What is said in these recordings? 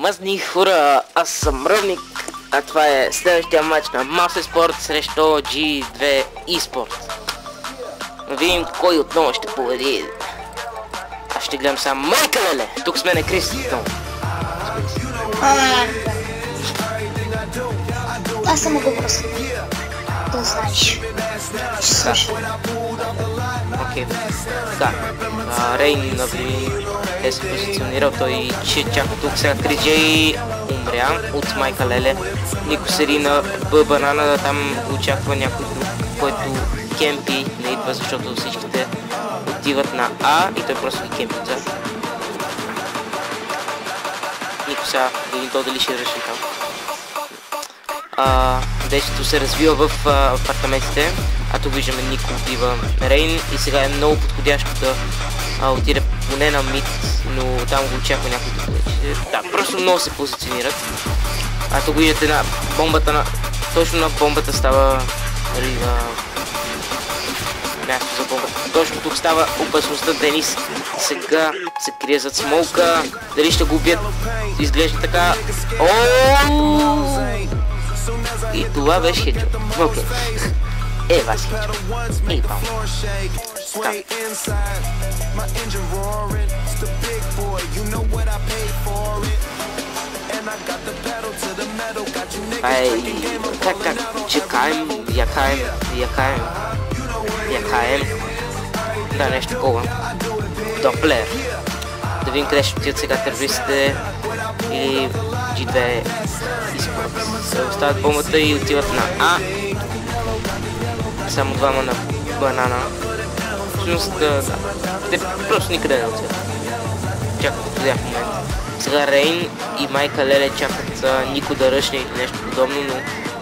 Мазни хора, аз съм Ръвник, а това е следващия матч на Mouse Sport срещу G2 eSport. Да видим кой отново ще победи. Аз ще гледам само майка леле. Тук с мен е Кристи. Аз съм го просто. Да знаеш. Ще слушам. Окей. Да. Рейн нави е се позиционирал, той чака тук сега Крис Джей умря от майка леле. Нико седи на Б банана, там очаква някой друг, който кемпи не идва, защото всичките отиват на А и той просто ги кемпи отзад. Нико сега видим то дали ще реши там. Действието се развива в апартаментите, а тук виждаме Нико отива Рейн и сега е много подходящо да отиде поне на мид, но там го очаква някой да вече. Да, просто много се позиционират. А тук виждате на бомбата на... Точно на бомбата става... място за бомбата. Точно тук става опасността. Денис сега се крие зад смолка. Дали ще го убият? Изглежда така. И това беше хеджот. Окей. Вас хеджот. Бам. Как? Чекаем, якаем. Да, нещо такова. Доплер. Да видим къде ще отидат сега терористите и G2 eSport. Се оставят бомбата и отиват на А. Само двама на банана. Всъщност те просто никъде не отиват. Чакат подходящ момент. Сега Рейн и майка леле чакат Нико да ръшне или нещо подобно, но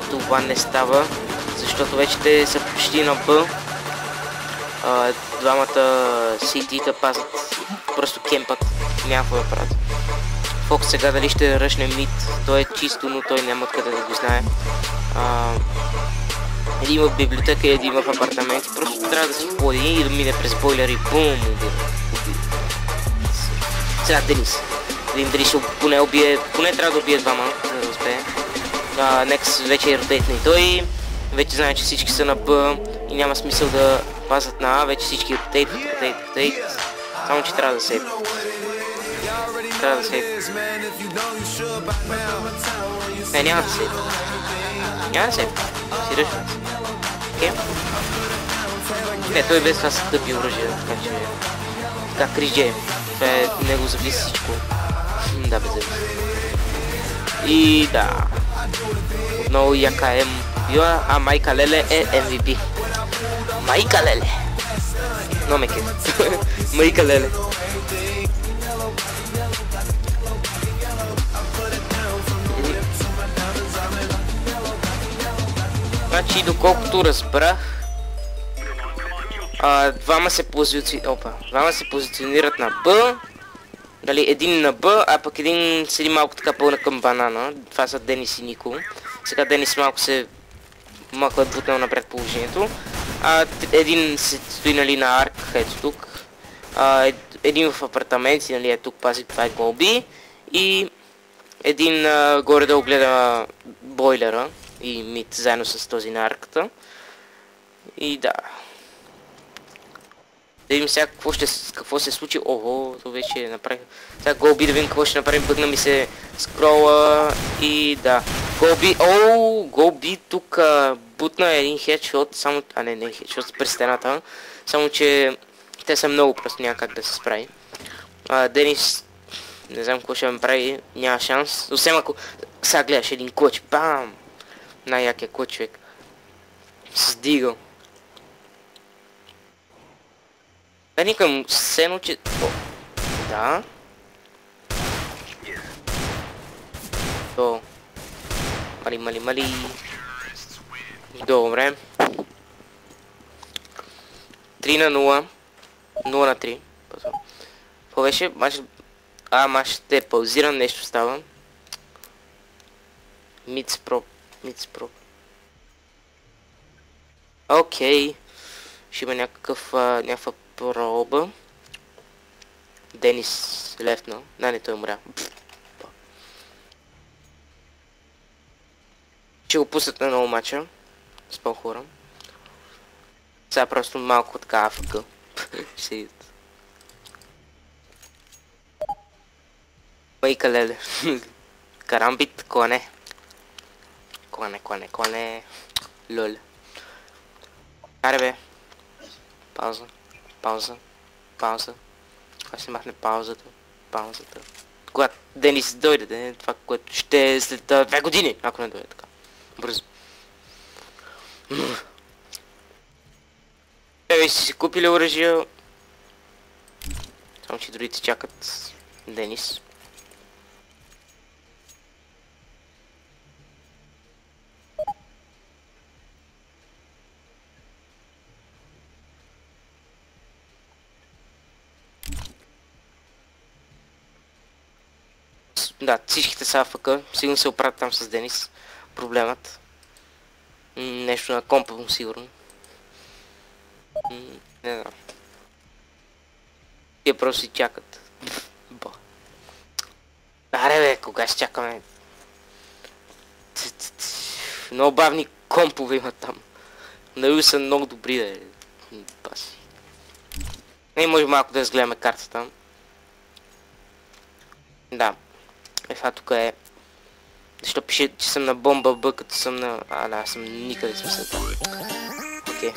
това не става, защото вече те са почти на Б. Двамата ситита пазят, просто кемпат, няма какво да правят. Фокс сега дали ще ръшне мид, той е чисто, но той няма откъде да го знае. Един в библиотека и един в апартаменти, просто трябва да си ходи и да мине през бойлер и бум, убива. Сега Денис. Видим дали ще поне убие, поне трябва да убие двама, за да успее. Некс вече е ротейтна и той. Вече знае, че всички са на Б и няма смисъл да пазят на А, вече всички ротейт. Само че трябва да сейв. Няма да сейв. Си ръшват. Окей. Не, той без това са тъпи оръжия, така че... Така, Крис Джей. Това е, него зависи всичко. Да, бе, зависи. И да. Отново ЯКМ била, а майка леле е MVP. Майка леле. Но ме кеф. Майка леле. Значи, доколкото разбрах, двама се позиционират на Б. Дали, един на Б, а пък един седи малко така пълна към банана. Това са Денис и Нико. Сега Денис малко се е бутнал напред положението. Един се стои, нали, на арк, ето тук. Един в апартаменти, нали, е тук пази, това е Голби. И един горе-долу гледа бойлера и мид заедно с този на арката. И да. Да видим сега какво се случи. Ого, това вече направих. Сега Голби да видим какво ще направим. Бъгна ми се скрола и да. Голби тук бутна един хедшот, само... не хедшот през стената. Само че те са много, просто няма как да се справи. Денис, не знам какво ще ме прави, няма шанс. Освен ако сега гледаш един клъч, бам! Най-якия клъч, човек. С дигъл. Да, никам се научи... Да. Мали. Добре. 3-0. 0-3. Какво беше? Маш ще паузирам, нещо става. Мидспроп. Окей. Ще има някаква проба. Денис лефнал. Не, той умря. Ще го пуснат на много мача. С по-хора. Сега просто малко така АФК. Ще идат. Майка леле. Карамбит, коне. Коне. Лоле. Аре бе. Пауза. Кога ще махне паузата? Когато Денис дойде, това, което ще е след 2 години, ако не дойде така. Бързо. Те си купили оръжия. Само че другите чакат Денис. Да, всичките са АФК, сигурно се оправят там с Денис. Проблемът. Нещо на компа му сигурно. Не знам. Те просто си чакат. Аре бе, кога ще чакаме? Много бавни компове има там. Нали са много добри, да е. Паси. Не, може малко да разгледаме картата. Да. Това тук е. Защо пише, че съм на бомба Б, като съм на... да, съм никъде съм след това. Окей.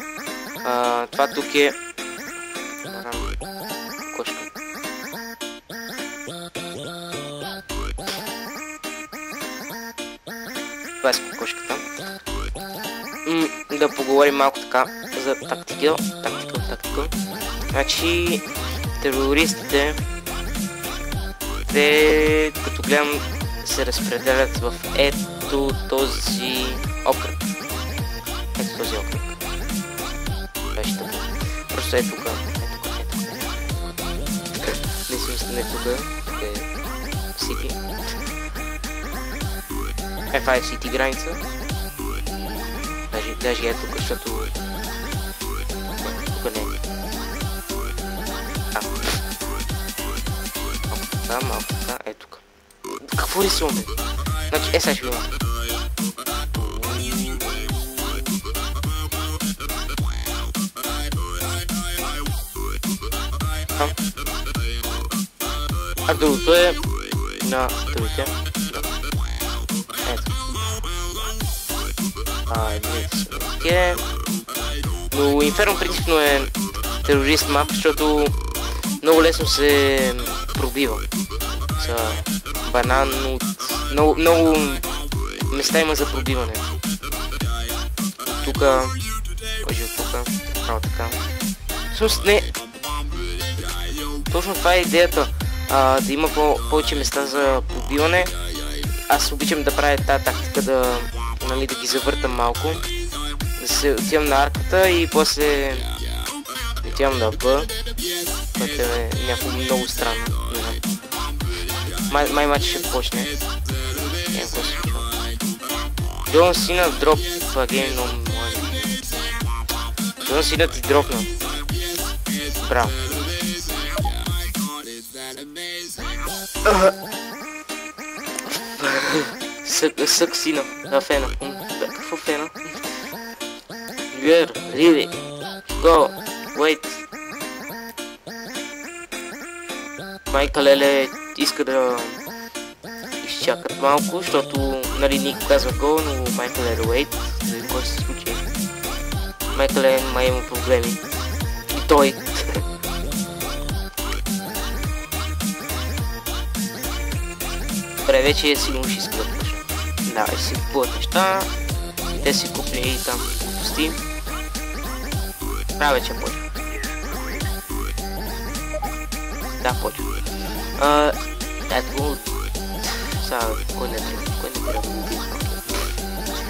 Това тук е... Кошка. Това е с кокошката. Да поговорим малко така за тактика. Значи... Терористите... Те, като гледам, се разпределят в ето този окръг. Беше тъпо. Просто е тук. Не си мисля, не тук. Тук е Сити. Това е Сити граница. Даже е тук, защото... Тук не е. Малко така, е тук. Какво рисуваме? Значи, сега ще видим. А другото е на другите. Ето. Едните са. Но Инферно принципно е терорист мап, защото много лесно се пробива. Са банан от... Много места има за пробиване. Тука... Може от тука. Така. Всъщност не... Точно това е идеята. Да има повече места за пробиване. Аз обичам да правя тази тактика да ги завъртам малко. Да се отивам на арката и после отивам на Б. което е някакво много странно. Май матч ще почне. Джон Сина дроп гейм номер 1. Джон Сина ти дропна. Браво. Сък Сина. Фена. Какво фена? Really? Go. Wait. Майка Леле иска да изчакат малко, защото нали Ник казва go, но Майка Леле wait, за да какво ще се случи. Майка Леле май има проблеми. И той. Добре, вече сигурно ще искат. Давай си купуват неща. Те си купили там пусти. Вече почва. Да, почва. Ето, сега, кой не трябва да го видим.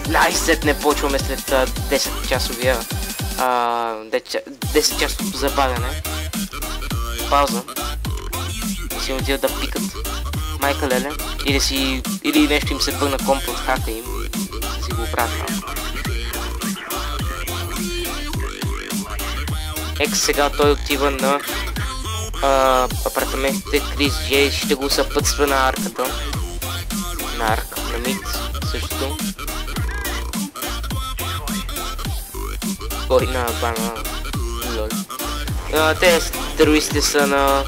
Най-сет не почваме след 10 часовия 10 часов забавяне. Пауза. Си отиват да пикат. Майка Леле. Или нещо им се бъгна комп от хака им. Си го оправят. Екс сега той отива на апартаментите Крис Джей, ще го съпътства на арката. На арк, на мид също. Кой на бана? Лол. Те терористите са на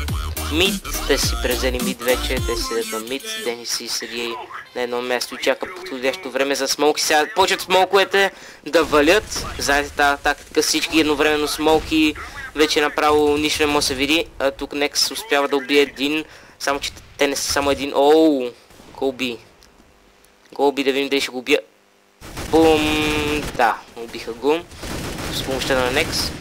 Мид, те си презели Мид вече, те седят на Мид, Денис си седи на едно място и чака подходящо време за смолки. Сега почват смолковете да валят, знаете тази тактика, всички едновременно смолки, вече направо нищо не може да се види. Тук Некс успява да убие един, само че те не са само един. Оу, Голби. Голби, да видим дали ще го убия. Бум, да, убиха го с помощта на Некс.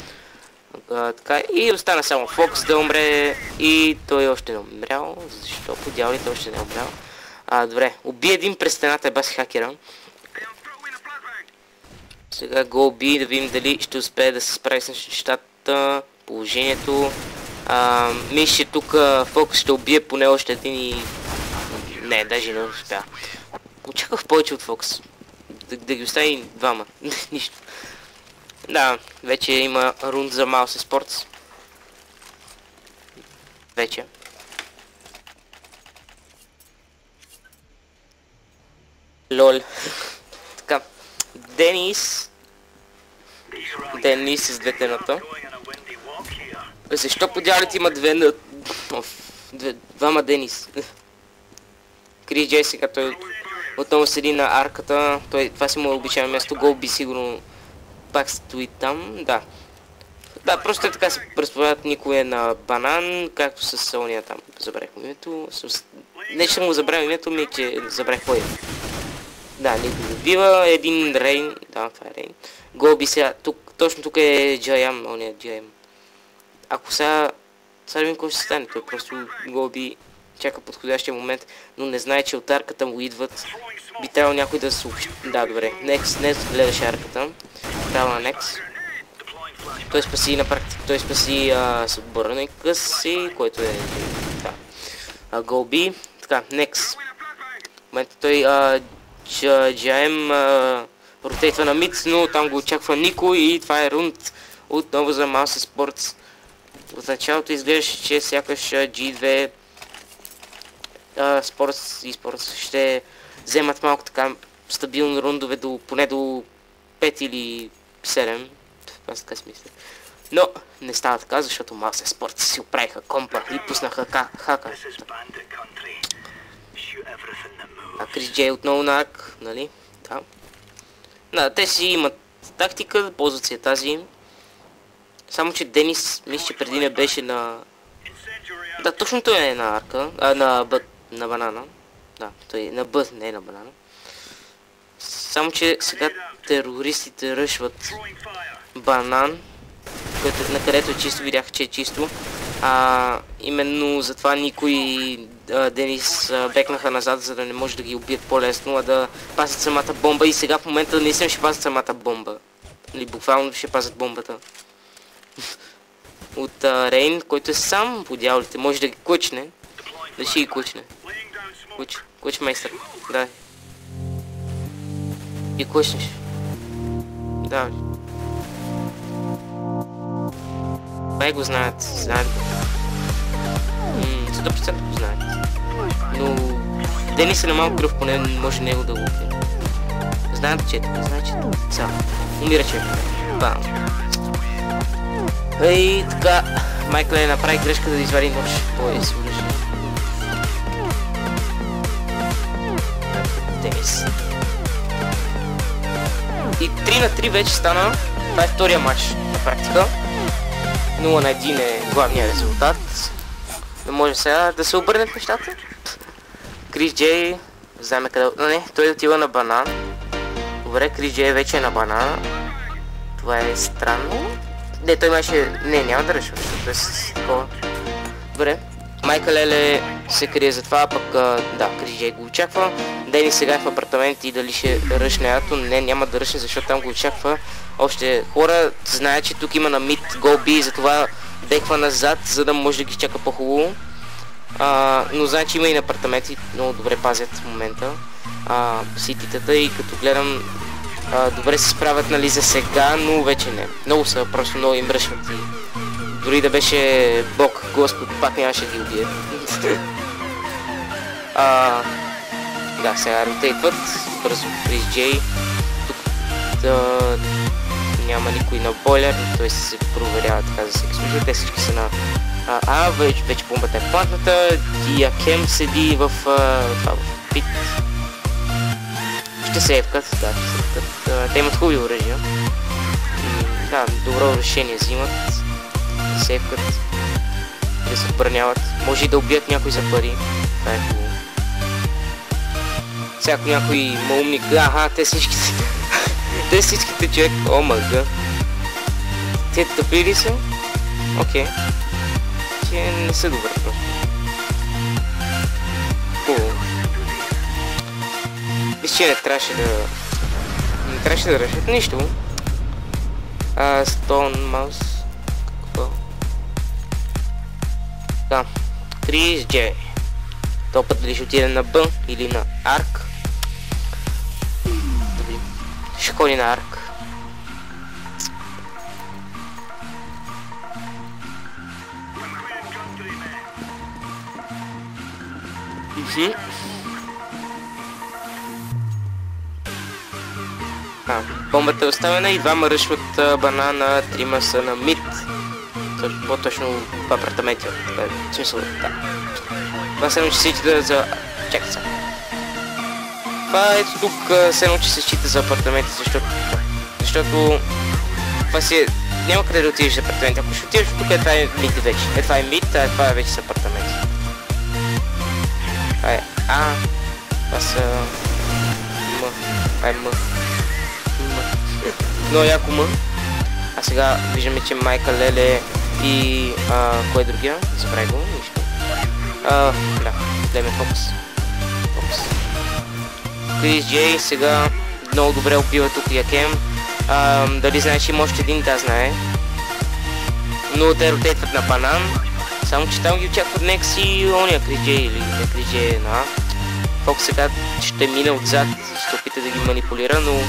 Така, и остана само Фокс да умре и той още не умрял. Защо по дяволите още не е умрял? Добре, уби един през стената е бас хакера. Сега Голби, да видим дали ще успее да се справи с нещата, положението. Мисля, че тук Фокс ще убие поне още един и... Не, даже не успя. Очаквах повече от Фокс. Да ги остави двама. Нищо. Да, вече има рунд за Mouse Sports. Вече. Лол. Така. Денис с двете ната. Защо по дяволите има двама Денис? Крис Джей сега той отново седи на арката. Това си му е обичайно място. Голби сигурно пак стои там. Да. Да, просто така се разполагат, никой е на банан, както с Сония там. Забравих името. Не че съм го забравил името ми, че забравих кой е. Да, никой не бива. Един Рейн. Да, това е Рейн. Голби сега. Точно тук е Джаям. Он е Джаям. Ако сега видим кой ще стане. Той просто Голби чака подходящия момент, но не знае, че от арката му идват. Би трябвало някой да съобщи. Да, добре. Некс гледаше арката. Трябва на Некс. Той спаси на практика. Той спаси съборника си, който е... Да. Голби. Така, Некс. В момента той Джаем ротейтва на Мид, но там го очаква никой и това е рунд отново за Mouse Sports. От началото изглеждаше, че сякаш G2 Sports ще вземат малко така стабилни рундове поне до 5 или 7. Аз така си мисля. Но не става така, защото Mouse Sports си оправиха компа и пуснаха хака. Крис Джей отново на ак, нали? Да. Да, те си имат тактика, ползват си тази. Само че Денис, мисля, че преди не беше на... Да, точно той е на арка, на банана. Да, той е на Б, не е на банана. Само че сега терористите ръшват банан, на където е чисто, видях, че е чисто. Именно затова никой Денис бекнаха назад, за да не може да ги убият по-лесно, а да пазят самата бомба и сега в момента наистина ще пазят самата бомба. Или буквално ще пазят бомбата. От Рейн, който е сам по дяволите, може да ги клъчне. Да ще ги клъчне. Клъч майстър. Да. И клъчнеш. Да. Май го знаят. Знаят го. 100% го знаят. Но Денис е на малко кръв, поне може него да го убие. Знаят, че е така. Знаят, че е така. Умира, че е. Бам. И така, Майкъл направи грешка да извади нож. Той си уръжи. Денис. И 3 на 3 вече стана. Това е втория матч на практика. 0 на 1 е главният резултат. Не може сега да се обърнат нещата. Крис Джей, знаем къде... Не, той отива на банан. Добре, Крис Джей вече е на банана. Това е странно. Не, той имаше... Не, няма да решва, защото е с такова. Добре. Майкъл Еле се крие за това, пък да, Крис Джей го очаква. Денис сега е в апартамент и дали ще ръшне ато. Не, няма да ръшне, защото там го очаква още хора. Знаят, че тук има на мид Голби и затова беква назад, за да може да ги чака по-хубаво. Но знаят, че има и на апартаменти, много добре пазят в момента сититата и като гледам добре се справят, нали, за сега, но вече не. Много са, просто много им бръшват и дори да беше Бог, Господ, пак нямаше да ги убие. Да, сега ротейтват бързо Крис Джей. Тук няма никой на бойлер, т.е. се проверява така за всеки случай. Те всички са на вече бомбата е платната, Якем седи в пит. Ще сейвкат, да, те имат хубави оръжия. Да, добро решение взимат, сейвкат, да се отбраняват, може и да убият някой за пари, това е хубаво. Всяко някой малумник, те всичките, те всичките човек, омага. Те тъпи ли са? Окей. Че не са добре просто. Хубаво. Виж, че не трябваше да решат нищо. Stone Mouse. Какво? Да. Крис Джей. То път дали ще отиде на Б или на Арк. Да видим. Ще ходи на Арк. Бомбата е оставена и двама ръшват банана, трима са на мид. По-точно в апартаменти. В смисъл, да. Това се едно, че се счита за... Чакай сега. Това ето тук се едно, че се счита за апартаменти, защото... Това си е... Няма къде да отидеш за апартаменти. Ако ще отидеш тук, това е мид вече. Това е мид, а това е вече са апартаменти. Това е А. Това са... М. Това е М. Много яко М. А сега виждаме, че Майка Леле и... кой е другия? Забравя го, нищо. Да, гледаме фокус. Крис Джей сега много добре убива тук Якем. Дали знаеш, има още един, да знае. Но те ротейтват на банан. Само че там ги очакват Некс и ония Крис Джей или не Крис Джей на Фокус сега ще мине отзад, ще опита да ги манипулира, но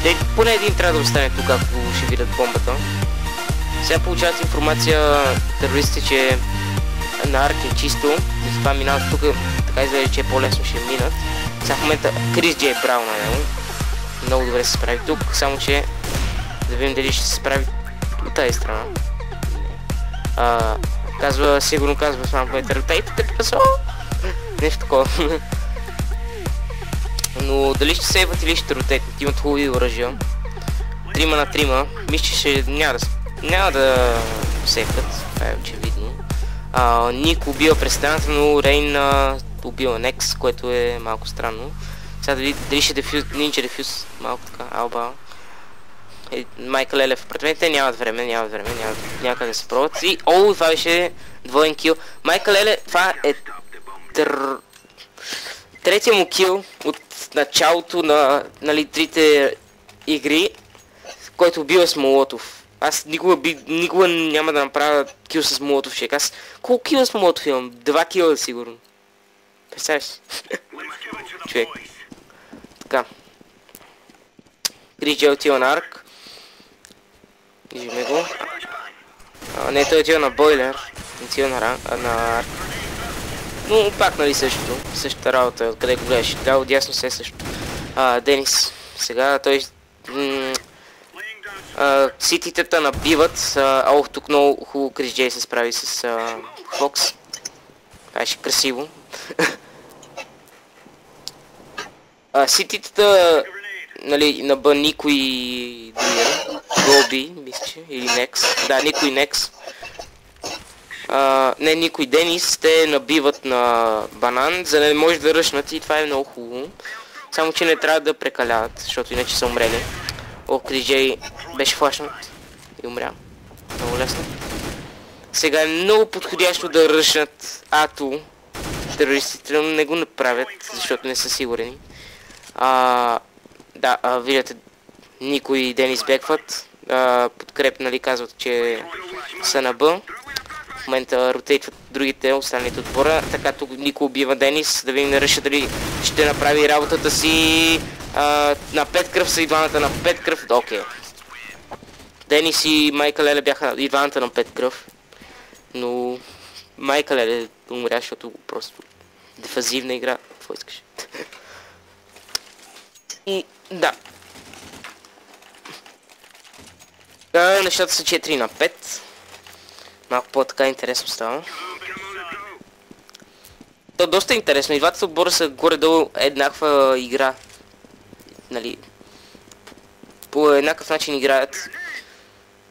те поне един трябва да остане тук, ако ще видят бомбата. Сега получават информация терористите, че на Арк е чисто, затова минават тук, така изглежда, че е по-лесно ще минат. Сега в момента Крис Джей е браво на него. Много добре се справи тук, само че да видим дали ще се справи от тази страна. Сигурно казва с мампа ротейтите пасо. Нещо такова. Но дали ще сейват или ще ротейтнат, имат хубави оръжия. 3 на 3, мисля, че няма да сейват, това е очевидно. Ник убива през стената, но Рейн убива Некс, което е малко странно. Сега дали ще дефюз, нинджа дефюз, малко така, алба. Майка Леле в апартаментите, нямат време, няма как да се пробват. И, това беше двоен кил. Майка Леле, това е третия му кил от началото на трите игри, който убива с Молотов. Аз никога няма да направя кил с Молотов, шек. Аз колко кила с Молотов имам? 2 кила сигурно. Представяш? Човек. Така. Крис Джей отива на Арк. Виждаме го. Не, той отива на бойлер. Отива на Арк. Но пак нали същата работа, откъде го гледаш. Да, отдясно се също. Денис. Сега той... Сититата набиват. Тук много хубаво Крис Джей се справи с Фокс. Това беше красиво. Сититата... Нали, на Б никой другия. Голби, мисля, или Некс. Да, никой Некс. Не, никой Денис, те набиват на банан, за да не може да ръшнат и това е много хубаво. Само че не трябва да прекаляват, защото иначе са умрели. Крис Джей беше флашнат и умря. Много лесно. Сега е много подходящо да ръшнат Ато. Терористите не го направят, защото не са сигурени. Да, виждате, никой и Денис бекват. Подкреп, нали, казват, че са на Б. В момента ротейтват другите, останалите отбора. Така тук никой убива Денис, да видим ръша дали ще направи работата си. На 5 кръв са и двамата на 5 кръв. Окей. Денис и Майка Леле бяха и двамата на 5 кръв. Но Майка Леле умря, защото просто дефазивна игра. Какво искаш? И да. Нещата са 4-5. Малко по-така интересно става. То доста интересно. И двата отбора са горе-долу еднаква игра. Нали? По еднакъв начин играят.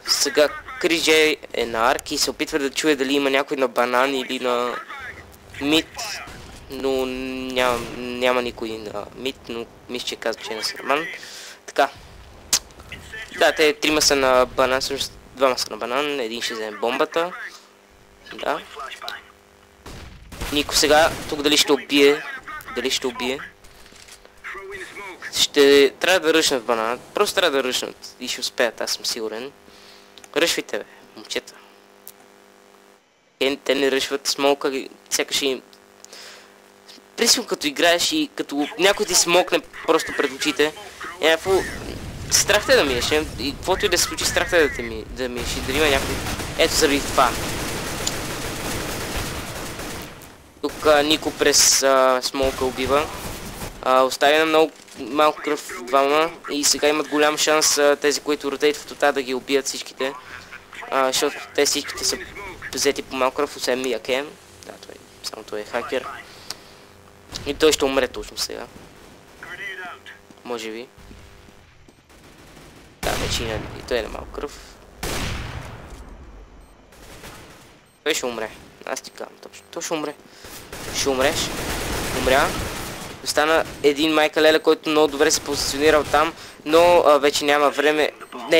Сега Крис Джей е на арк и се опитва да чуе дали има някой на банан или на мид. Но няма никой на мид, но мисля, че казва, че е на Сърман. Така. Да, те трима са на банан, всъщност двама са на банан, един ще вземе бомбата. Да. Нико сега, тук дали ще убие. Ще трябва да ръшнат банана. Просто трябва да ръшнат и ще успеят, аз съм сигурен. Ръшвайте, бе, момчета. Те не ръшват смолка, сякаш им... Присъм като играеш и като някой ти смокне просто пред очите. Страх те да минеш, и каквото и да се случи, страх те да минеш и да има някой... Ето заради това. Тук Нико през смолка убива. Оставя на много малко кръв двама и сега имат голям шанс тези, които ротейтват от да ги убият всичките. Защото те всичките са взети по малко кръв, освен Миякен. Да, само той е хакер. И той ще умре точно сега. Може би. Да, вече и той е на малко кръв. Той ще умре. Аз ти казвам точно. Той ще умре. Ще умреш. Умря. Остана един Майка Леле, който много добре се позиционирал там, но вече няма време. Не,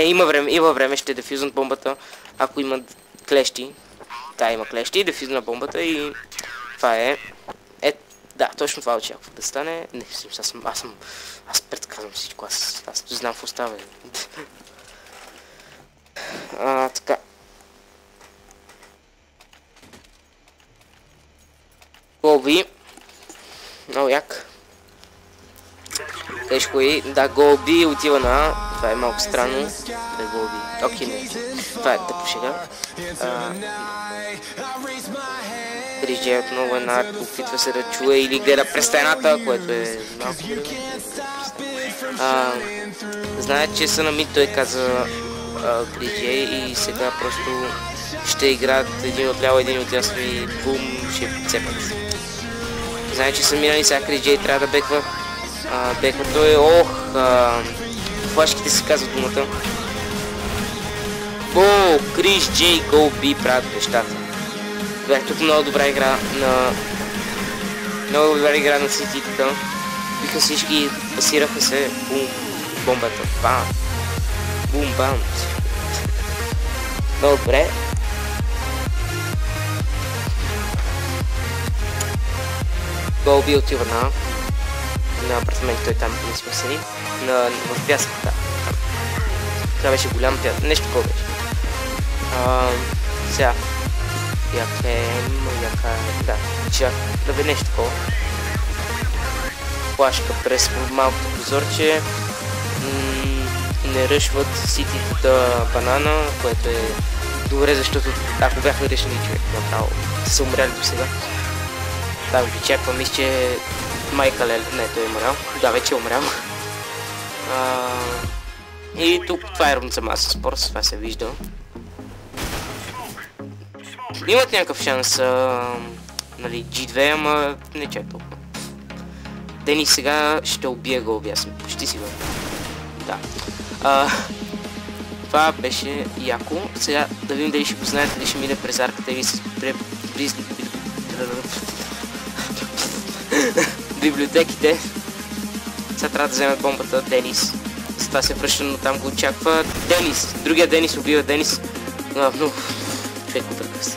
има време, ще дефюзнат бомбата, ако имат клещи. Да, има клещи, дефюзна бомбата и това е. Да, точно това очаквах да стане. Не, аз предказвам всичко, аз знам в остава. Така. Голби. Много як. Тежко и... Да, Голби отива на... Това е малко странно. Това е Голби. Окей, не. Това е тъпо шега. Крис Джей отново е на арк, опитва се да чуе или гледа през стената, което е малко... Знаят, че са на мид, той каза Крис Джей и сега просто ще играят един от ляво, един от ясно и бум, ще цепат. Знаят, че са минали, сега Крис Джей трябва да беква. Беква той, флашките си казват думата. Крис Джей Голби правят нещата. Тук много добра игра на... Много добра игра на сититата. Биха всички, пасираха се. Бум. Бомбата. Бам. Бум, бам. Много добре. Голби отива на апартамент, той там не сме седи. В пясък, да. Това беше голям пясък. Нещо такова беше. Сега. Да бе нещо такова. Плашка през малкото прозорче. Не ръшват сититата банана, което е добре, защото ако бяхме решили човек направо са умряли до сега. Да, ви чаквам, мисля, че Майка Леле, не, той е умрял. Да, вече е умрял. И тук това е равница маса спорт, това се вижда. Имат някакъв шанс, нали, G2, ама не чак толкова. Денис сега ще убие Голби, аз съм почти сигурен. Да. Това беше яко. Сега да видим дали ще го знаете, дали ще мине през арката или с библиотеките. Сега трябва да вземат бомбата Денис. Затова се връща, но там го очаква Денис. Другия Денис убива Денис. Но човек отърка се.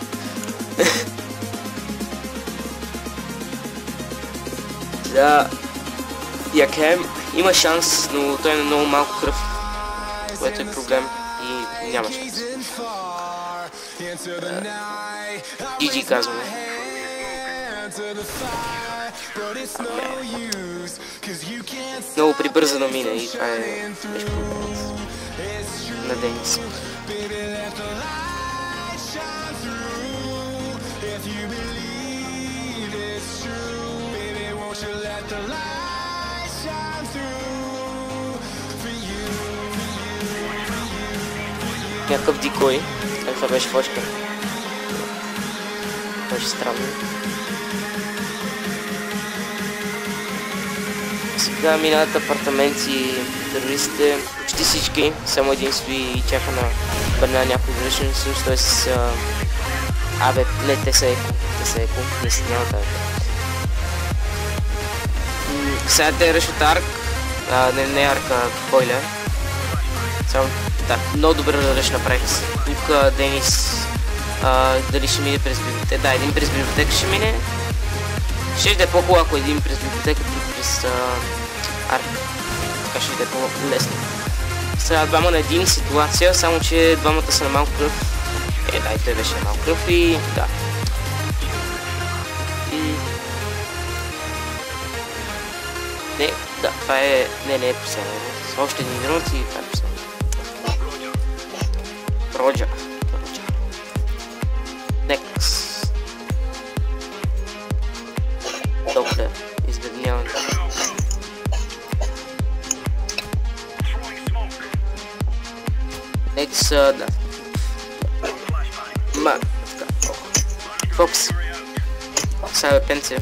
Да, Якем има шанс, но той е на много малко кръв, което е проблем и няма шанс. GG казваме. Много прибърза да мине и това е нещо проблем на Денис. някакъв дикой. Това беше фошка. Беше странно. Сега минават апартаменти, терористите, почти всички, само един стои и чака на бърна някой грешен, всъщност той с... Абе, не, те са еко, не си няма тази. Сега те решат арк, не арка, бойлер. Само, да, много добре ръж направих. Тук Денис, дали ще мине през библиотека, да, един през библиотека ще мине. Ще да е по-хубаво, ако един през библиотека, друг през арк. Така ще да е по-лесно. Сега двама на един ситуация, само че двамата са на малко кръв. Да, и той беше на малко кръв и да. Не, да, това е... Не е последно. Още един минут и това е последно. Роджа. Next. Добре, избеднявам. Next, да. Така. Фокс. Сега е пенце.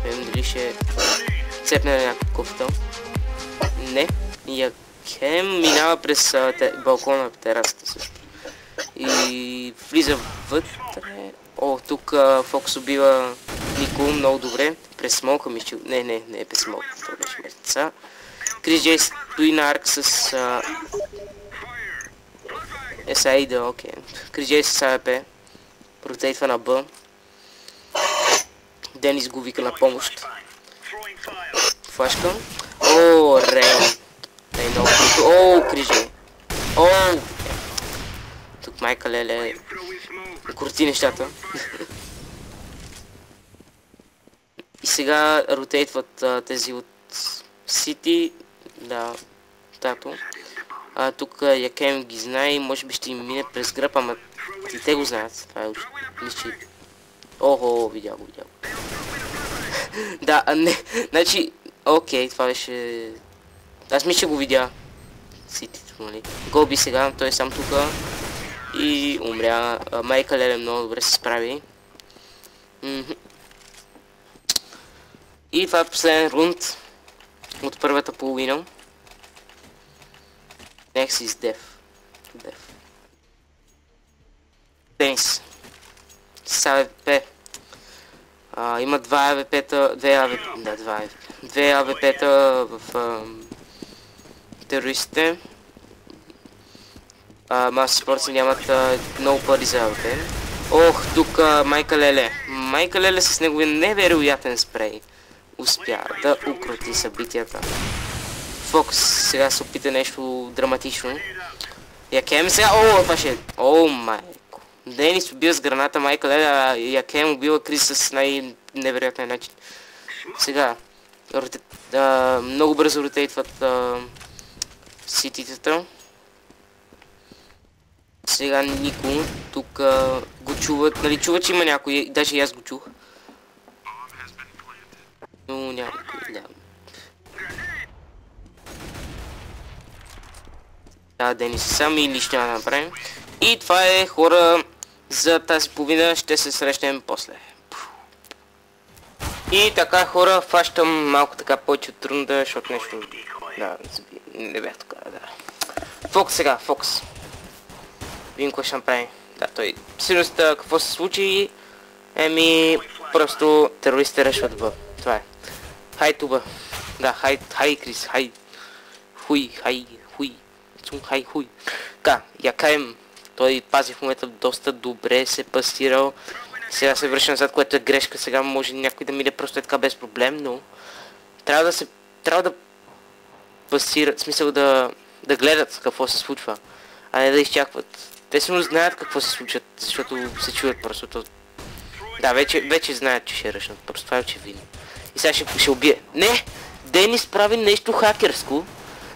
Видим дали ще цепне на някакъв кофтъл. Не. Якем минава през балкона на терасата също. И влиза вътре. О, тук Фокс убива Нико много добре. През смолка ми ще... Не е през смолка. Това беше мъртвеца. Крис Джей стои на арк с... Есаида, окей. Крис Джей с АВП. Протейтва на Б. Денис го вика на помощ. Флашка. О, Рейн. Рейн много круто. О, Крис Джей. О! Тук майка леле крути нещата. И сега ротейтват тези от Сити. Да, тато. Тук Якем ги знае и може би ще им мине през гръб, ама и те го знаят. Това е мисля. Охо, видя го. Да, не, значи, окей, това беше... Аз мисля, че го видя. Ситито, нали. Голби сега, той е сам тука. И умря. Майка Леле много добре се справи. И това е последен рунд от първата половина. Next is Death. Денис. С АВП. Има два АВП-та, две АВП-та в терористите. Маси спорти нямат много пари за АВП. Ох, тук Майка Леле. Майка Леле с неговия невероятен спрей успя да укроти събитията. Фокс сега се опита нещо драматично. Якем сега... О, това ще е... О, майко. Денис убива с граната Майка Леле, а Якем убива Крис с най-невероятен начин. Сега... много бързо ротейтват сититата. Сега Нико, тук го чуват, нали чуват, че има някой, даже и аз го чух. Но някой, да. Да, Денис сам и нищо няма да направим. И това е, хора, за тази половина ще се срещнем после. И така, хора, фащам малко така повече от рунда, защото нещо... Да, не бях тук, да. Фокс сега, Фокс. Видим какво ще направи. Да, той... Сигурност, какво се случи? Просто терористите решват Б. Това е. Хай туба. Да, хай Крис, хай. Хуй. Хай, хуй. Така, Якаем. Той пази в момента доста добре, се пастирал. Сега се връща назад, което е грешка. Сега може някой да мине просто така без проблем, но... Трябва да пастират, в смисъл да гледат какво се случва, а не да изчакват. Те сигурно знаят какво се случват, защото се чуят просто. Да, вече знаят, че ще ръшнат. Просто това е очевидно. И сега ще убие. Не! Денис прави нещо хакерско.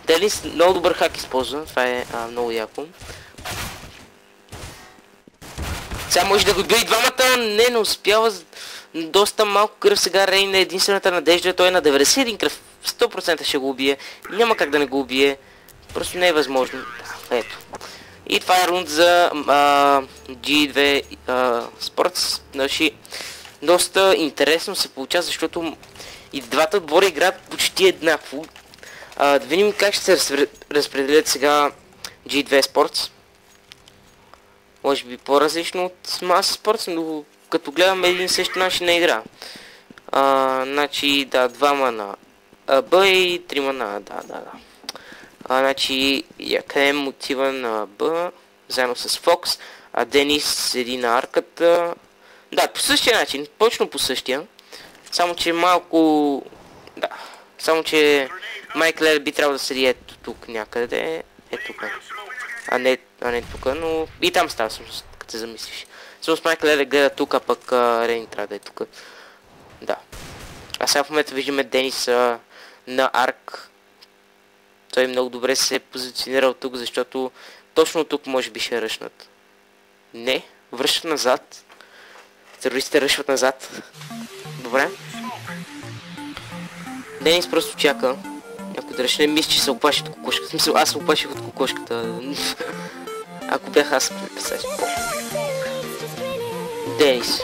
Денис много добър хак използва. Това е много яко. Сега може да го убие и двамата. Не успява. Доста малко кръв. Сега Рейн е единствената надежда. Той е на 91 кръв. 100% ще го убие. Няма как да не го убие. Просто не е възможно. Ето. И това е рунд за G2 Sports. Значи, доста интересно се получава, защото и двата отбора играят почти еднакво. Да видим как ще се разпределят сега G2 Sports. Може би по-различно от Mass Sports, но като гледаме един същи начин на игра. Значи, да, двама на Б и трима на А, да. Значи, Якем отива на Б, заедно с Фокс, а Денис седи на арката. Да, по същия начин, точно по същия. Само, че малко... Да, само, че Майк Леле би трябвало да седи ето тук някъде. Ето тук. А не тук, но и там става, като се замислиш. Всъщност Майк Леле гледа тук, а пък Рейн трябва да е тук. Да. А сега в момента виждаме Денис на арк. Той много добре се е позиционирал тук, защото точно тук може би ще ръшнат. Не, връщат назад. Терористите ръшват назад. Добре. Денис просто чака. Ако да ръшне, мисля, че се оплаши от кокошката. В смисъл, аз се оплаших от кокошката. Ако бях аз, представяш. Денис.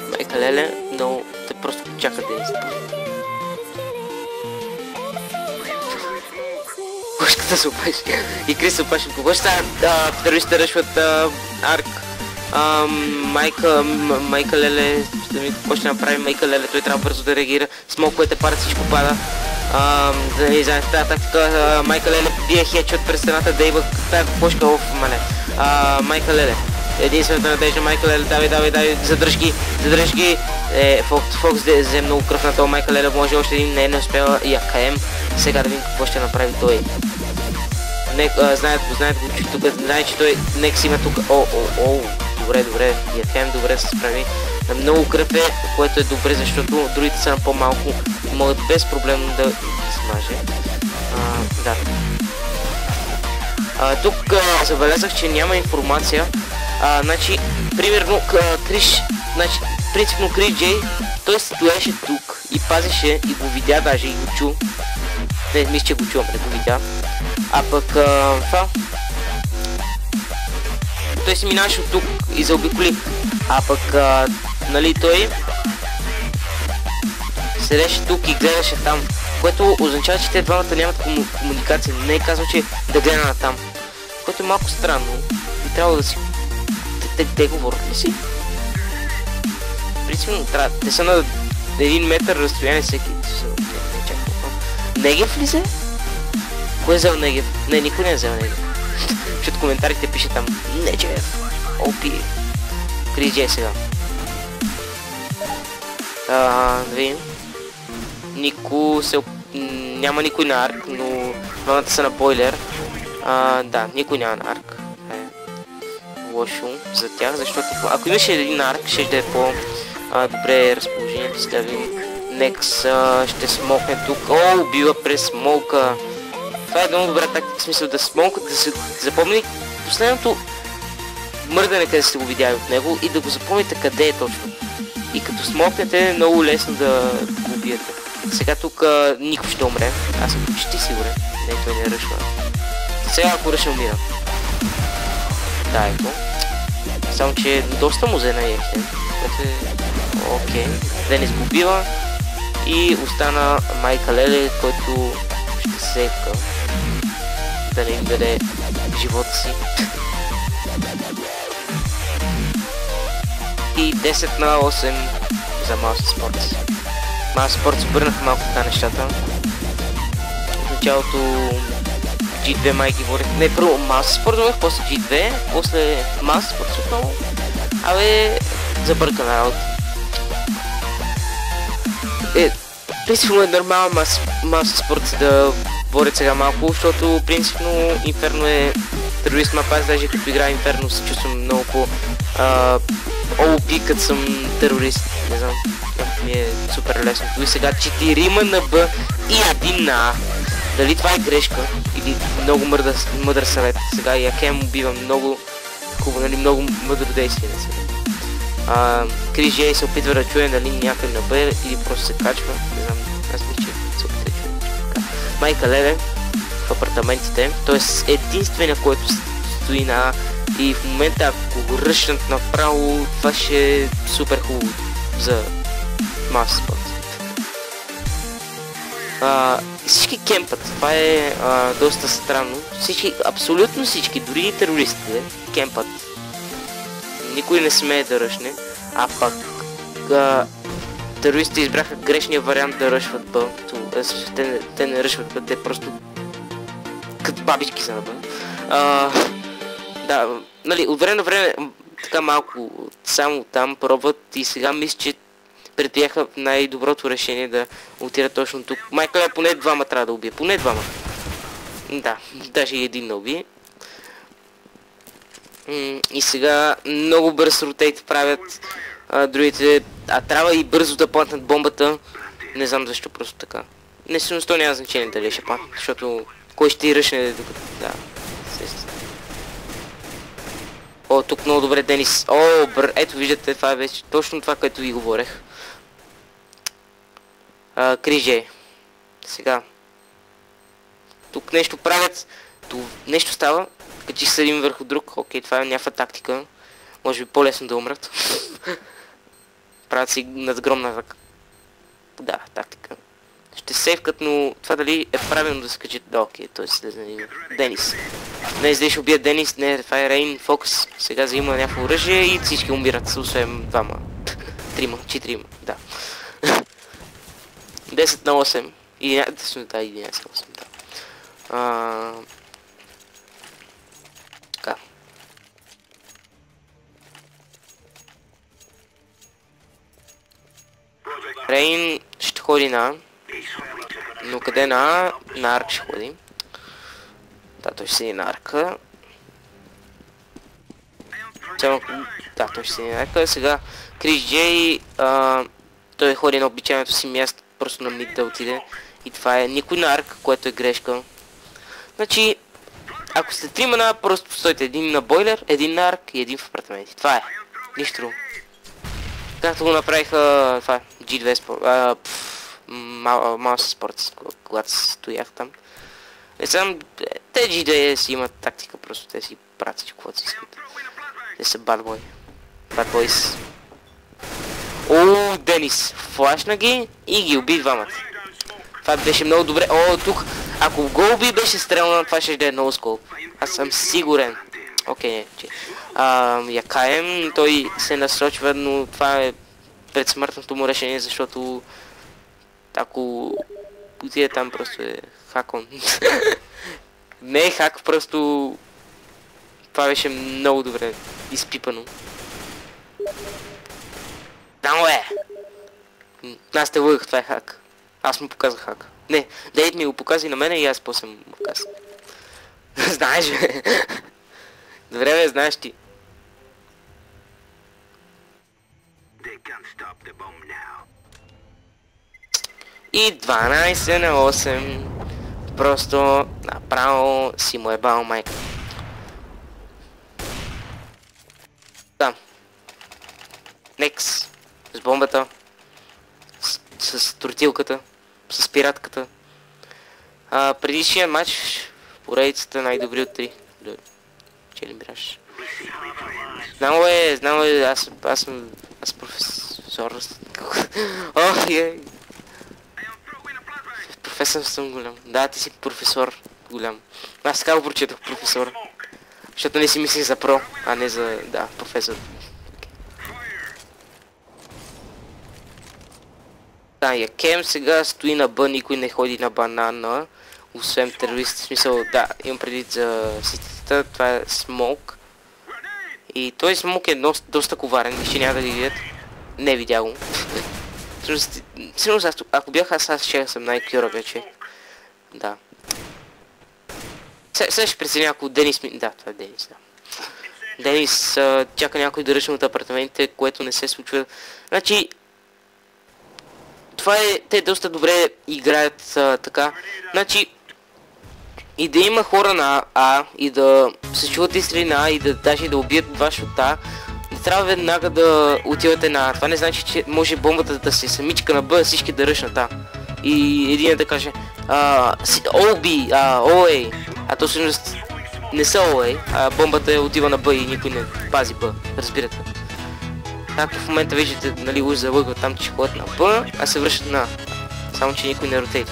Майка Леле, но те просто чака Денис. Кокошката се оплаши. И Крис се оплаши от кокошката. Терористите ръшват арк. Майка Леле, какво ще направи Майка Леле, той трябва бързо да реагира. Смоковете падат, всичко пада. Да не знаете тази тактика, Майка Леле бие хедшот през стената, дейва тази кокошка в мале. Майка Леле, единствената надежда, Майка Леле, давай, задръж ги. Фокс взе много кръв на това, Майка Леле може още един, не успява и АКМ. Сега да видим какво ще направи той. Знаят го, че тук, знае, че той Некс има тук. Добре, Яхем добре се справи. На много кръв е, което е добре, защото другите са на по-малко и могат без проблем да смаже. Да. Тук забелязах, че няма информация. Значи, примерно, Криш, значи, принципно Крис Джей, той стоеше тук и пазеше и го видя даже и го чу. Не, мисля, че го чувам, не го видя. А пък това... Той си минаваше от тук и заобиколи. А пък, нали, той седеше тук и гледаше там, което означава, че те двамата нямат комуникация. Не е казал, че да гледа на там, което е малко странно. И трябва да си... Те говорят ли си? Принципно, те са на 1 метър разстояние всеки. Негев ли се? Кой е взел Негев? Не, никой не е взел Негев. Защото коментарите пише там Неджев, опи. Крис Джей сега. Да видим. Няма никой на арк, но двамата са на бойлер. Да, никой няма на арк. Лошо за тях, защото ако имаше един арк, ще да е по-добре разположението. Сега видим. Некс ще смокне тук. Бива през смолка. Това е много добра тактика, в смисъл да смолка, да се запомни последното мърдане, къде сте го видяли от него и да го запомните къде е точно. И като смокнете е много лесно да го убиете. Сега тук никой ще умре. Аз съм почти сигурен. Не, той не ръшва. Сега ако ръшва умира. Да, ето. Само че доста му взе на Ехтен. Което е... Окей. Денис го убива. И остана Майка Леле, който ще сека. Да не им даде живота си. И 10 на 8 за Mass Sports. Mass Sports обърнаха малко така нещата. В началото G2 майки водех. Не, първо Mass Sports водех, после G2, после Mass Sports отново. Абе, забъркана работа. Принципно е нормално Mass Sports да борят сега малко, защото принципно Inferno е терорист мап. Аз даже като играя Inferno се чувствам много по OP, като съм терорист. Не знам, ми е супер лесно. И сега 4 на Б и 1 на А. Дали това е грешка или много мъдър съвет? Сега Якем убива много хубаво, нали, много мъдро действие на сега. Крис Джей се опитва да чуе нали някъде на Б или просто се качва. Не знам, аз мисля, че се опитва да чуе. Майка Леле в апартаментите, т.е. единствения, който стои на А. И в момента, ако го ръщнат направо, това ще е супер хубаво за Mouse Sport. Всички кемпът, това е доста странно. Всички, абсолютно всички, дори и терористите, кемпът. Никой не смее да ръшне, а пък терористите избраха грешния вариант да ръшват Б. Те не ръшват Б, те просто като бабички са на Б. Да, нали, от време на време така малко само там пробват и сега мисля, че предприеха най-доброто решение да отидат точно тук. Майкъл, поне двама трябва да убие, поне двама. Да, даже и един да убие. И сега много бърз ротейт правят другите, трябва и бързо да плантнат бомбата. Не знам защо, просто така. Не сигурно, то няма значение дали ще плантнат, защото кой ще и ръшне докато... Да, О, тук много добре Денис. О, ето виждате, това е вече точно това, което ви говорех. Крижей. Сега. Тук нещо правят. Тук нещо става. Качих се един върху друг. Окей, това е някаква тактика. Може би по-лесно да умрат. Правят си надгромна да, тактика. Ще сейвкат, но това дали е правилно да се качат. Да, окей, т.е. Денис. Днес дали ще убие Денис, не, това е Рейн, Фокс. Сега взима някакво оръжие и всички умират, освен двама. Трима, 4, да. 10 на 8. 11 на 8, да. Така. Рейн ще ходи на... Но къде на арк ще ходи? Да, той ще седи на арка. Да, той ще седи на арка. Сега Крис Джей, той ходи на обичайното си място, просто на мид да отиде. И това е никой на арк, което е грешка. Значи, ако сте трима на, просто стойте един на бойлер, един на арк и един в апартаменти. Това е. Нищо друго. Както го направиха, това е G2 Sport, Mouse Sport, когато стоях там. Не знам, те G2 си имат тактика, просто те си правят всичко, което си искат. Те са bad boy. Bad boys. О, Денис! Флашна ги и ги уби двамата. Това беше много добре. О, тук, ако го уби беше стрелна, това ще да е много скоп. Аз съм сигурен. Окей, че. Я каем, той се насочва, но това е предсмъртното му решение, защото ако отиде там, просто е хакон. Не е хак, просто това беше много добре изпипано. Там е! Аз те лъгах, това е хак. Аз му показах хак. Не, Дейт ми го показа и на мене и аз после му показах. Знаеш, бе. Добре, бе, знаеш ти. И 12 на 8. Просто направо си му е бал майка. Да. Некс. С бомбата. С тортилката. С пиратката. Предишният матч в поредицата най-добри от 3. Че ли бираш? Знам е, аз съм професор. Ох, професор съм голям. Да, ти си професор голям. Аз така го прочетох професор. Защото не си мислих за про, а не за... да, професор. Да, Якем сега стои на Б, никой не ходи на банана. Освен терорист, в смисъл, да, имам предвид за ситата, това е Смок. И този Смок е доста коварен, вижте няма да ги видят. Не видя го. Сигурно, ако бях аз ще съм най-кюра вече. Да. Сега ще преценя, ако Денис ми... Да, това е Денис, да. Денис чака някой да ръчне от апартаментите, което не се случва. Значи... Това е... Те доста добре играят така. Значи... И да има хора на А, и да се чуват изстрели на А, и да даже да убият два шота, не трябва веднага да отивате на А. Това не значи, че може бомбата да се самичка на Б, всички да ръшнат А. И един да каже, ОБ, ОЕ, а то всъщност не са Олей, а бомбата отива на Б и никой не пази Б, разбирате. Както в момента виждате, нали, уж залъгват там, че ходят на Б, а се връщат на А. Само, че никой не ротейта.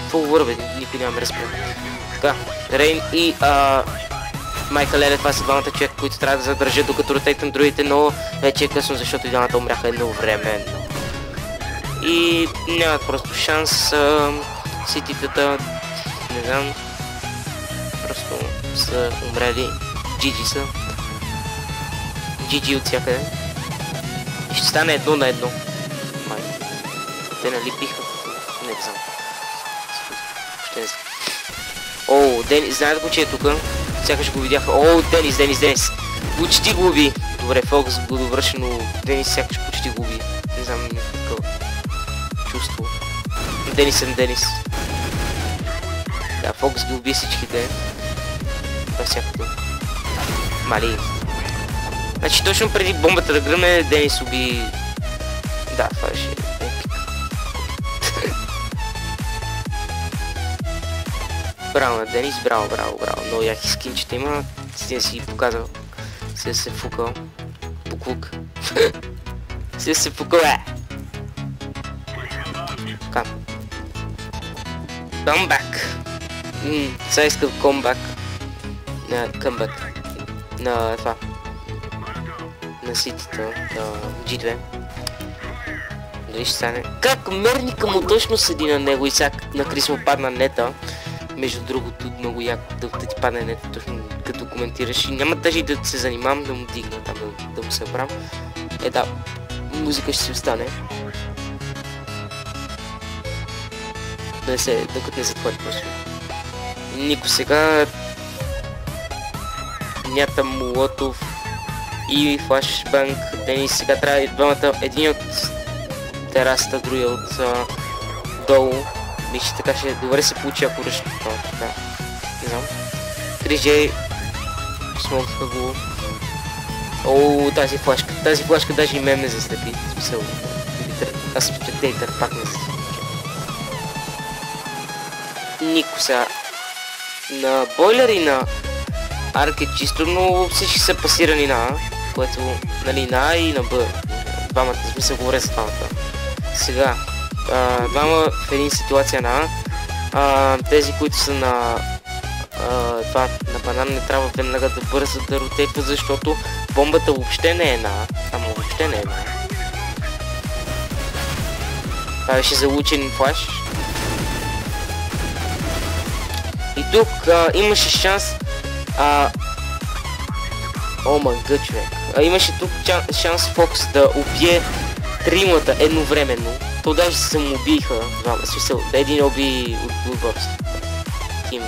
Какво говоря, бе? Никой няма разбира. Така, Рейн и Майка Леле, това са двамата човека, които трябва да задържат докато ротейтам другите, но вече е късно, защото и двамата умряха едновременно. И нямат просто шанс. Сититата, не знам, просто са умрели. GG са. GG от всякъде. И ще стане 1 на 1. Май. Те нали биха? Не знам. Ще не знам. О, Денис, знаете го, че е тука? Сякаш го видяха. О, Денис! Почти го уби. Добре, Фокс го довърши, но Денис сякаш почти го уби. Не знам, такъв чувство. Денис. Да, Фокс ги уби всичките. Това всякото. Мали. Значи точно преди бомбата да гръмне, Денис уби... Да, това ще е. Браво на Денис, браво. Много яки скинчета има. Си си показал. Си се фукал. Буклук. Си се фукал, Така. Камбак. Сега искам комбак. Камбак. На това. На ситито. На G2. Дали ще стане. Как мерника му точно седи на него и сега на Крис му падна нета. Между другото, много яко да ти падне нета, точно като коментираш и няма даже и да се занимавам да му дигна там, да му се оправям. Да, музика ще си остане. Докато не затвори просто. Нико сега... Нята Молотов и Флашбанк. Денис сега трябва и двамата. Един от терасата, другия от долу. Мисля, така ще добре се получи, ако ръчно това. Така. Не знам. Криджей. Смолтаха го. Ооо, тази флашка даже и мен не заслепи. В смисъл. Аз съм спектейтър, пак не заслепи. Нико сега. На бойлер и на арк е чисто, но всички са пасирани на А. Което, нали, на А и на Б. Двамата, в смисъл говоря за двамата. Сега. Двама в един ситуация на А. Тези, които са на това, на банан, не трябва веднага да бързат да ротейтват, защото бомбата въобще не е на А. Ама въобще не е на А. Това беше залучен флаш. И тук имаше шанс О май гът, човек. Имаше тук шанс Фокс да убие тримата едновременно. То даже се самоубиха двама, смисъл, един уби от Bloodburst. Тим...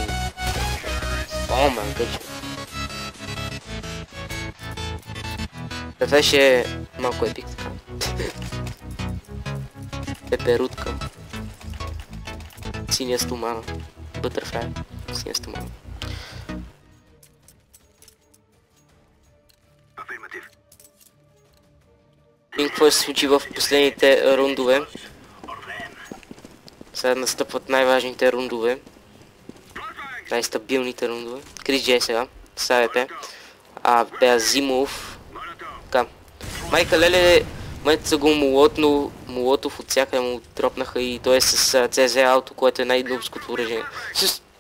О май гът, човек. Това ще малко епик така. Пеперутка. Синя стомана. Бътърфлай. Синя стомана. И какво се случи в последните рундове? Сега настъпват най-важните рундове. Най-стабилните рундове. Крис Джей сега. Ставете. Беазимов. Така. Майка Леле момента са го Молотов от всяка му дропнаха и той е с CZ ауто, което е най-нубското оръжие.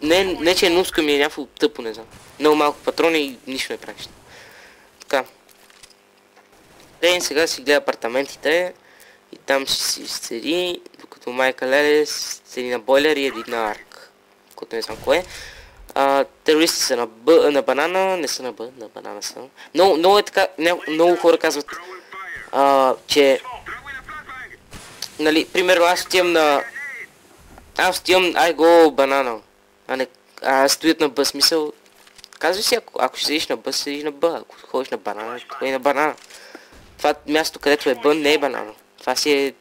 Не че е нубско, ми е някакво тъпо, не знам. Много малко патрони и нищо не правиш. Така. Ден сега си гледа апартаментите и там ще си седи, докато Майка Леле седи на бойлер и еди на арк. Което не знам кое. Терористи са на банана, не са на Б, на банана са. Много е така, много хора казват, че нали, примерно аз отивам ай го банана, а стоят на Б, смисъл. Казвай си, ако ще седиш на Б, седиш на Б, ако ходиш на банана, ходи на банана. Това място, където е Б, не е банана. Това си е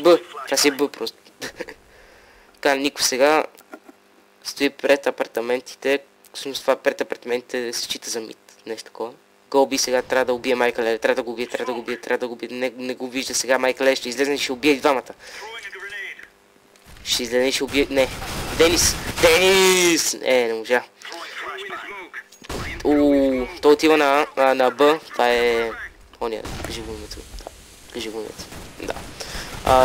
Б, това си е Б просто. Така, Нико сега стои пред апартаментите, всъщност това пред апартаментите се счита за мид, нещо такова. Голби сега трябва да убие Майка Леле, трябва да го убие, не го вижда сега. Майка Леле ще излезе и ще убие и двамата. Ще излезе и ще убие, не. Денис! Не можа. Той отива на Б. Това е... Оня, кажи го името. Кажи го името. Да.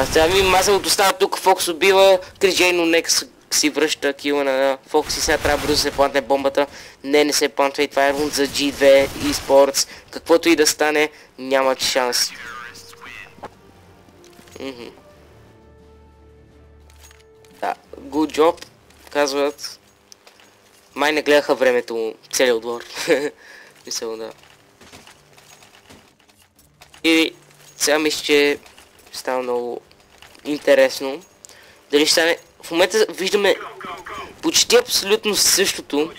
Сега ми мазалото става тук, Фокс убива Криджей, но нека си връща кила на Фокс и сега трябва бързо да се плантне бомбата. Не се плантва и това е рунд за G2 eSports. Каквото и да стане, няма шанс. Да, good job, казват. Май не гледаха времето целият отбор. Мисля, да. И сега мисля, че става много интересно. Дали ще стане... В момента виждаме почти абсолютно същото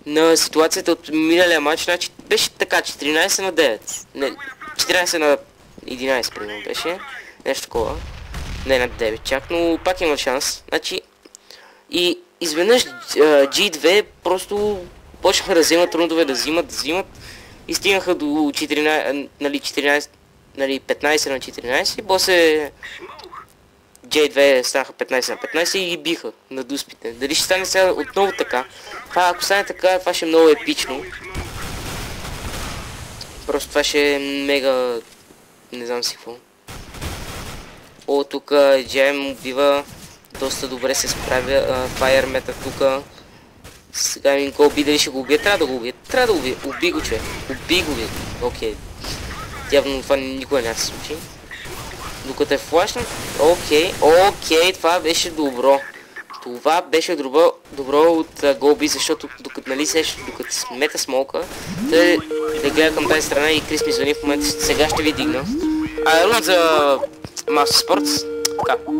на ситуацията от миналия матч. Значи беше така, 14 на 9. Не, 14 на 11 примерно беше. Нещо такова. Не на 9 чак, но пак има шанс. Значи... И изведнъж G2 просто почнаха да вземат рундове, да взимат и стигнаха до 14, нали 14, нали 15 на 14 и после J2 станаха 15 на 15 и ги биха на дуспите. Дали ще стане сега отново така? Това, ако стане така, това ще е много епично. Просто това ще е мега... не знам си какво. О, тук Джем убива. Доста добре се справя файермета тук. Сега ми го уби, дали ще го убие? Трябва да го убие. Трябва да убие. Уби го, човек. Уби го, бе. Окей. Явно това никога няма да се случи. Докато е флашнат. Окей, това беше добро. Това беше добро от Голби, защото докато нали докато смета смолка, той да гледа към тази страна и Крис ми звъни в момента. Сега ще ви дигна. Рунд за Master Sports. Така.